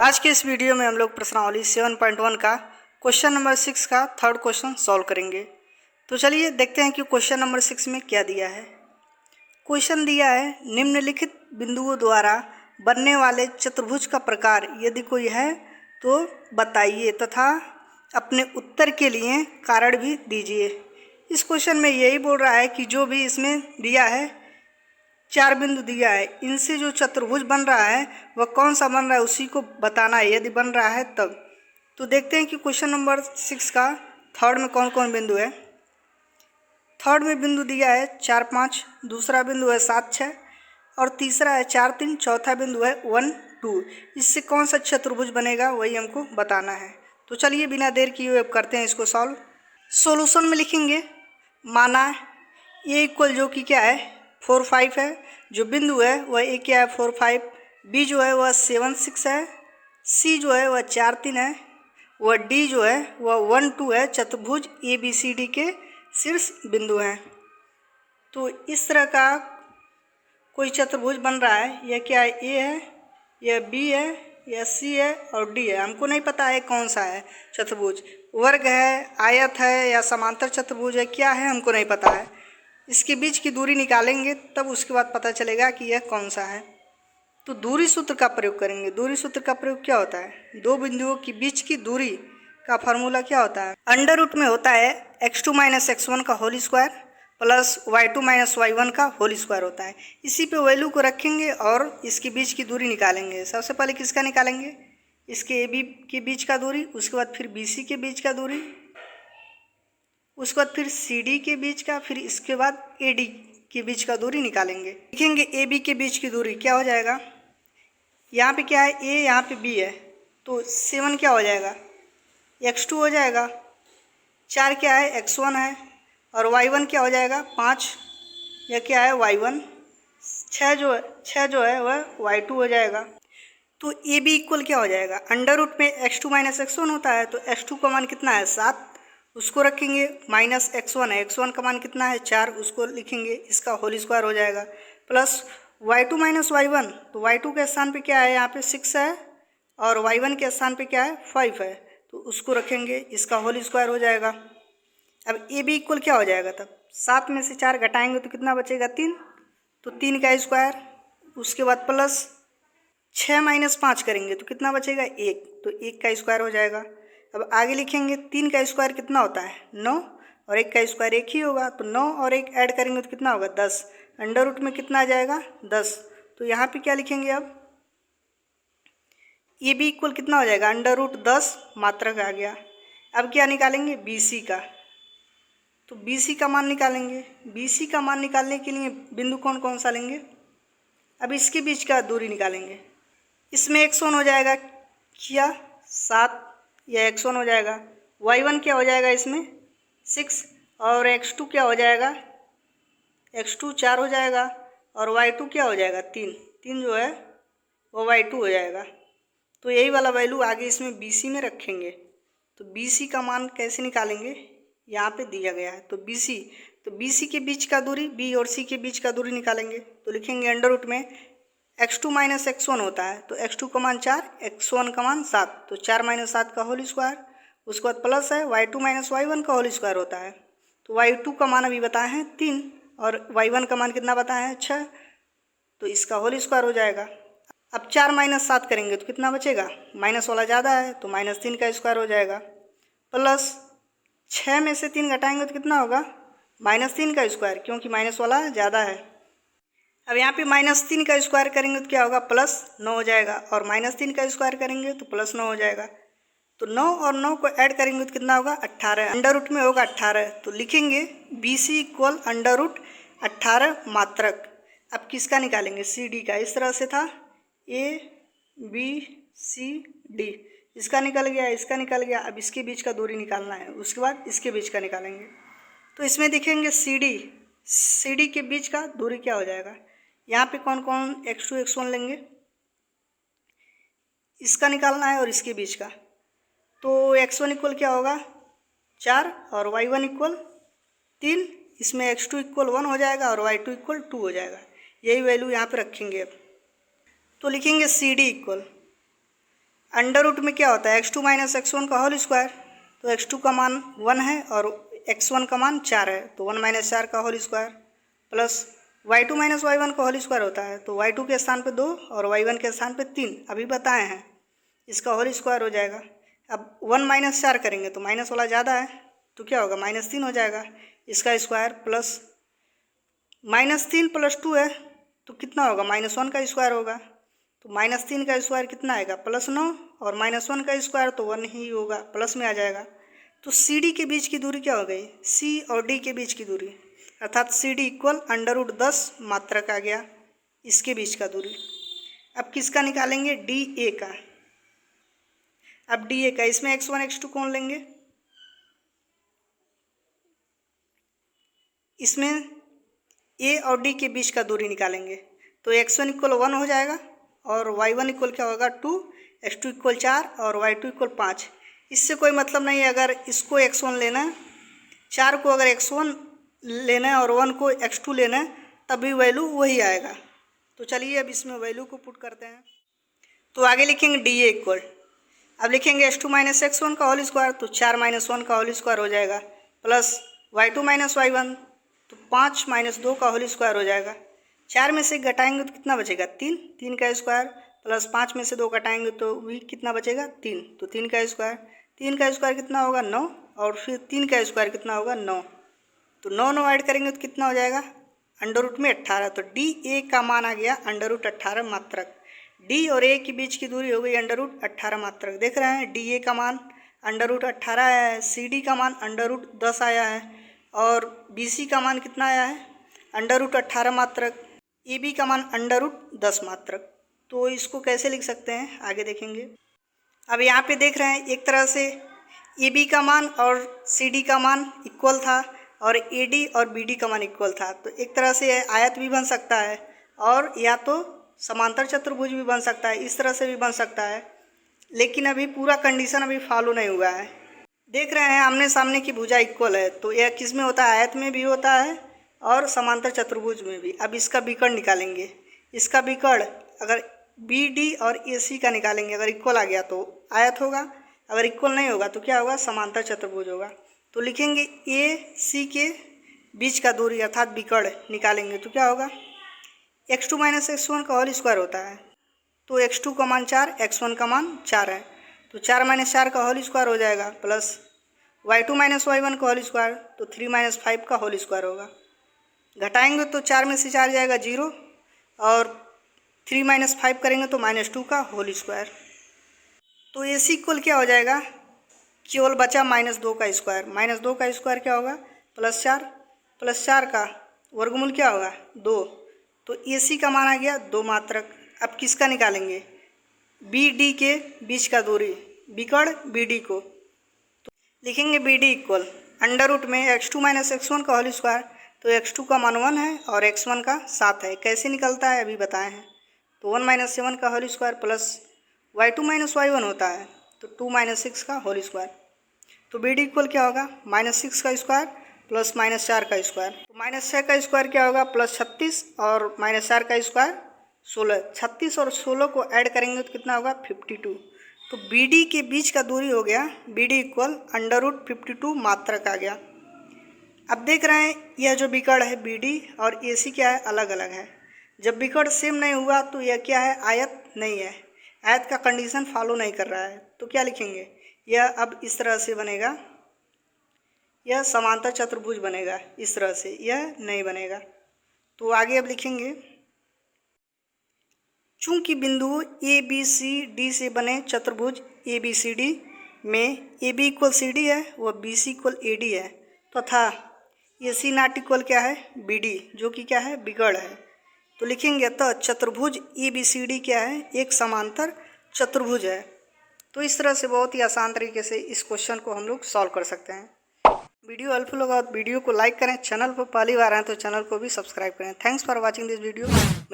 आज के इस वीडियो में हम लोग प्रश्नावली 7.1 का क्वेश्चन नंबर 6 का थर्ड क्वेश्चन सॉल्व करेंगे। तो चलिए देखते हैं कि क्वेश्चन नंबर 6 में क्या दिया है। क्वेश्चन दिया है, निम्नलिखित बिंदुओं द्वारा बनने वाले चतुर्भुज का प्रकार यदि कोई है तो बताइए तथा अपने उत्तर के लिए कारण भी दीजिए। इस क्वेश्चन में यही बोल रहा है कि जो भी इसमें दिया है 4 बिंदु दिया है, इनसे जो चतुर्भुज बन रहा है वह कौन सा बन रहा है उसी को बताना है, यदि बन रहा है तब। तो देखते हैं कि क्वेश्चन नंबर 6 का थर्ड में कौन कौन बिंदु है। थर्ड में बिंदु दिया है 4, 5, दूसरा बिंदु है 7, 6 और तीसरा है 4, 3, चौथा बिंदु है 1, 2। इससे कौन सा चतुर्भुज बनेगा वही हमको बताना है। तो चलिए बिना देर किए हुए करते हैं इसको सॉल्व। सॉल्यूशन में लिखेंगे, माना ए इक्वल जो कि क्या है 4, 5 है, जो बिंदु है वह ए क्या है 4, 5, बी जो है वह 7, 6 है, सी जो है वह 4, 3 है, वह डी जो है वह 1, 2 है। चतुर्भुज ए बी सी डी के शीर्ष बिंदु हैं। तो इस तरह का कोई चतुर्भुज बन रहा है, यह क्या है, ए है, यह बी है, यह सी है और डी है। हमको नहीं पता है कौन सा है चतुर्भुज, वर्ग है, आयत है या समांतर चतुर्भुज है, क्या है हमको नहीं पता है। इसके बीच की दूरी निकालेंगे तब उसके बाद पता चलेगा कि यह कौन सा है। तो दूरी सूत्र का प्रयोग करेंगे। दूरी सूत्र का प्रयोग क्या होता है, दो बिंदुओं के बीच की दूरी का फार्मूला क्या होता है, अंडर रूट में होता है x2 - x1 का whole square plus y2 - y1 का होल स्क्वायर होता है। इसी पे वैल्यू को रखेंगे और इसके बीच की दूरी निकालेंगे। सबसे पहले किसका निकालेंगे, इसके AB के बीच का दूरी, उसके बाद फिर BC के बीच का दूरी, उसके बाद फिर CD के बीच का, फिर इसके बाद AD के बीच का दूरी निकालेंगे। लिखेंगे AB के बीच की दूरी क्या हो जाएगा, यहाँ पे क्या है A, यहाँ पे B है, तो 7 क्या हो जाएगा x2 हो जाएगा, 4 क्या है x1 है और y1 क्या हो जाएगा 5, यह क्या है y1, 6 जो है वह y2 हो जाएगा। तो AB इक्वल क्या हो जाएगा, अंडर रूट में x2 - x1 होता है, तो x2 का मान कितना है 7, उसको रखेंगे, माइनस x1 है, x1 का मान कितना है 4, उसको लिखेंगे, इसका होल स्क्वायर हो जाएगा, प्लस y2 - y1, तो y2 के स्थान पे क्या है यहाँ पे 6 है और y1 के स्थान पे क्या है 5 है, तो उसको रखेंगे, इसका होल स्क्वायर हो जाएगा। अब AB इक्वल क्या हो जाएगा, तब 7 में से 4 घटाएंगे तो कितना बचेगा 3, तो 3 का स्क्वायर, उसके बाद प्लस 6 - 5 करेंगे तो कितना बचेगा 1, तो 1 का स्क्वायर हो जाएगा। अब आगे लिखेंगे 3 का स्क्वायर कितना होता है 9 और 1 का स्क्वायर 1 ही होगा, तो 9 और 1 ऐड करेंगे तो कितना होगा 10, अंडर रूट में कितना आ जाएगा 10। तो यहाँ पे क्या लिखेंगे, अब ए बी इक्वल कितना हो जाएगा अंडर रूट 10 मात्रक आ गया। अब क्या निकालेंगे BC का, तो BC का मान निकालेंगे। BC का मान निकालने के लिए बिंदु कौन कौन सा लेंगे, अब इसके बीच का दूरी निकालेंगे। इसमें x1 हो जाएगा क्या 7, यह x1 हो जाएगा, y1 क्या हो जाएगा इसमें 6 और x2 क्या हो जाएगा, x2 4 हो जाएगा और y2 क्या हो जाएगा 3, 3 जो है वो y2 हो जाएगा। तो यही वाला वैल्यू आगे इसमें BC में रखेंगे। तो BC का मान कैसे निकालेंगे, यहाँ पे दिया गया है, तो BC के बीच का दूरी, B और C के बीच का दूरी निकालेंगे। तो लिखेंगे अंडर रूट में x2 - x1 होता है, तो x2 का मान 4, x1 का मान 7, तो 4 - 7 का होल स्क्वायर, उसके बाद प्लस है y2 - y1 का होल स्क्वायर होता है। तो y2 का मान अभी बताए हैं 3 और y1 का मान कितना बताए हैं 6, तो इसका होल स्क्वायर हो जाएगा। अब 4 - 7 करेंगे तो कितना बचेगा, माइनस वाला ज़्यादा है तो -3 का स्क्वायर हो जाएगा, प्लस 6 में से 3 घटाएंगे तो कितना होगा -3 का स्क्वायर, क्योंकि माइनस वाला ज़्यादा है। अब यहाँ पे -3 का स्क्वायर करेंगे तो क्या होगा +9 हो जाएगा और -3 का स्क्वायर करेंगे तो +9 हो जाएगा। तो 9 और 9 को ऐड करेंगे तो कितना होगा 18, अंडर रूट में होगा 18, तो लिखेंगे BC इक्वल अंडर रूट 18 मात्रक। अब किसका निकालेंगे CD का, इस तरह से था A B C D, इसका निकल गया, इसका निकल गया। अब इसके बीच का दूरी निकालना है, उसके बाद इसके बीच का निकालेंगे। तो इसमें देखेंगे CD के बीच का दूरी क्या हो जाएगा, यहाँ पे कौन कौन x2 x1 लेंगे, इसका निकालना है और इसके बीच का। तो x1 इक्वल क्या होगा 4 और y1 इक्वल 3, इसमें x2 इक्वल 1 हो जाएगा और y2 इक्वल 2 हो जाएगा। यही वैल्यू यहाँ पे रखेंगे। अब तो लिखेंगे CD इक्वल अंडर रूट में क्या होता है, x2 माइनस x1 का होल स्क्वायर। तो x2 का मान 1 है और x1 का मान 4 है, तो 1 माइनस 4 का whole square plus y2 minus y1 का होल स्क्वायर होता है। तो y2 के स्थान पे 2 और y1 के स्थान पे 3 अभी बताए हैं, इसका होल स्क्वायर हो जाएगा। अब 1 माइनस 4 करेंगे तो माइनस वाला ज़्यादा है तो क्या होगा, -3 हो जाएगा, इसका स्क्वायर प्लस -3 प्लस 2 है तो कितना होगा, -1 का स्क्वायर होगा। तो -3 का स्क्वायर कितना आएगा, +9 और -1 का स्क्वायर तो 1 ही होगा, प्लस में आ जाएगा। तो सी डी के बीच की दूरी क्या हो गई, सी और डी के बीच की दूरी, अर्थात सी डी इक्वल √10 मात्रक आ गया इसके बीच का दूरी। अब किसका निकालेंगे, डी ए का। अब डी ए का, इसमें x1 x2 कौन लेंगे, इसमें ए और डी के बीच का दूरी निकालेंगे। तो x1 इक्वल 1 हो जाएगा और y1 इक्वल क्या होगा 2, x2 इक्वल 4 और y2 इक्वल 5। इससे कोई मतलब नहीं है, अगर इसको x1 लेना है, 4 को अगर x1 लेना है और 1 को x2 लेना है, तभी वैल्यू वही आएगा। तो चलिए अब इसमें वैल्यू को पुट करते हैं। तो आगे लिखेंगे डी ए इक्वल, अब लिखेंगे x2 माइनस x1 का होल स्क्वायर, तो 4 माइनस 1 का होल स्क्वायर हो जाएगा, प्लस y2 माइनस y1, तो 5 माइनस 2 का होल स्क्वायर हो जाएगा। 4 में से घटाएंगे तो कितना बचेगा, 3 का स्क्वायर, प्लस 5 में से 2 घटाएंगे तो भी कितना बचेगा, 3, तो 3 का स्क्वायर कितना होगा 9, और फिर 3 का स्क्वायर कितना होगा 9, तो 9 ऐड करेंगे तो कितना हो जाएगा, अंडर रूट में 18। तो डी ए का मान आ गया √18 मात्रक। डी और ए के बीच की दूरी हो गई √18 मात्रक। देख रहे हैं डी ए का मान √18 आया है, सी डी का मान √10 आया है और बी सी का मान कितना आया है, √18 मात्रक। ए बी का मान √10 मात्रक। तो इसको कैसे लिख सकते हैं आगे देखेंगे। अब यहाँ पे देख रहे हैं एक तरह से ए बी का मान और सी डी का मान इक्वल था और ए डी और बी डी का मान इक्वल था, तो एक तरह से आयत भी बन सकता है और या तो समांतर चतुर्भुज भी बन सकता है, इस तरह से भी बन सकता है, लेकिन अभी पूरा कंडीशन अभी फॉलो नहीं हुआ है। देख रहे हैं आमने सामने की भुजा इक्वल है, तो यह किस में होता है, आयत में भी होता है और समांतर चतुर्भुज में भी। अब इसका विकर्ण निकालेंगे, इसका विकर्ण अगर बी डी और ए सी का निकालेंगे, अगर इक्वल आ गया तो आयत होगा, अगर इक्वल नहीं होगा तो क्या होगा, समांतर चतुर्भुज होगा। तो लिखेंगे ए सी के बीच का दूरी अर्थात विकर्ण निकालेंगे तो क्या होगा, x2 माइनस x1 का होल स्क्वायर होता है, तो x2 का मान 4, x1 का मान 4 है, तो 4 माइनस 4 का होल स्क्वायर हो जाएगा, प्लस y2 माइनस y1 का होल स्क्वायर, तो 3 माइनस 5 का होल स्क्वायर होगा। घटाएंगे तो 4 में से 4 जाएगा 0 और 3 माइनस 5 करेंगे तो -2 का होल स्क्वायर। तो ए सी इक्वल क्या हो जाएगा, केवल बचा -2 का स्क्वायर, -2 का स्क्वायर क्या होगा, +4 का वर्गमूल क्या होगा 2, तो ए सी का मान आ गया 2 मात्रक। अब किसका निकालेंगे, बी डी के बीच का दूरी, विकर्ण बी डी को, तो लिखेंगे B D equal under root में x2 माइनस x1 का होल स्क्वायर, तो x2 का मान 1 है और x1 का 7 है। कैसे निकलता है अभी बताए हैं, तो 1 माइनस 7 का whole square plus y2 minus y1 होता है, तो 2 माइनस 6 का होल स्क्वायर। तो बी डी इक्वल क्या होगा, -6 का स्क्वायर प्लस -4 का स्क्वायर, तो -6 का स्क्वायर क्या होगा +36 और -4 का स्क्वायर 16, 36 और 16 को ऐड करेंगे तो कितना होगा 52। तो बी डी के बीच का दूरी हो गया बी डी इक्वल √52 मात्रक आ गया। अब देख रहे हैं यह जो विकर्ण है बी डी और ए सी क्या है, अलग अलग है। जब विकर्ण सेम नहीं हुआ तो यह क्या है, आयत नहीं है, आयत का कंडीशन फॉलो नहीं कर रहा है। तो क्या लिखेंगे, यह अब इस तरह से बनेगा, यह समांतर चतुर्भुज बनेगा, इस तरह से यह नहीं बनेगा। तो आगे अब लिखेंगे, चूंकि बिंदु ए बी सी डी से बने चतुर्भुज ए बी सी डी में A B equal C D है व B C equal A D है, तथा ए सी नॉट इक्वल क्या है बी डी, जो कि क्या है विकर्ण है। तो लिखेंगे तो चतुर्भुज ए बी सी डी क्या है, एक समांतर चतुर्भुज है। तो इस तरह से बहुत ही आसान तरीके से इस क्वेश्चन को हम लोग सॉल्व कर सकते हैं। वीडियो हेल्पफुल होगा, वीडियो को लाइक करें, चैनल पर पहली बार आए तो चैनल को भी सब्सक्राइब करें। Thanks for watching this video.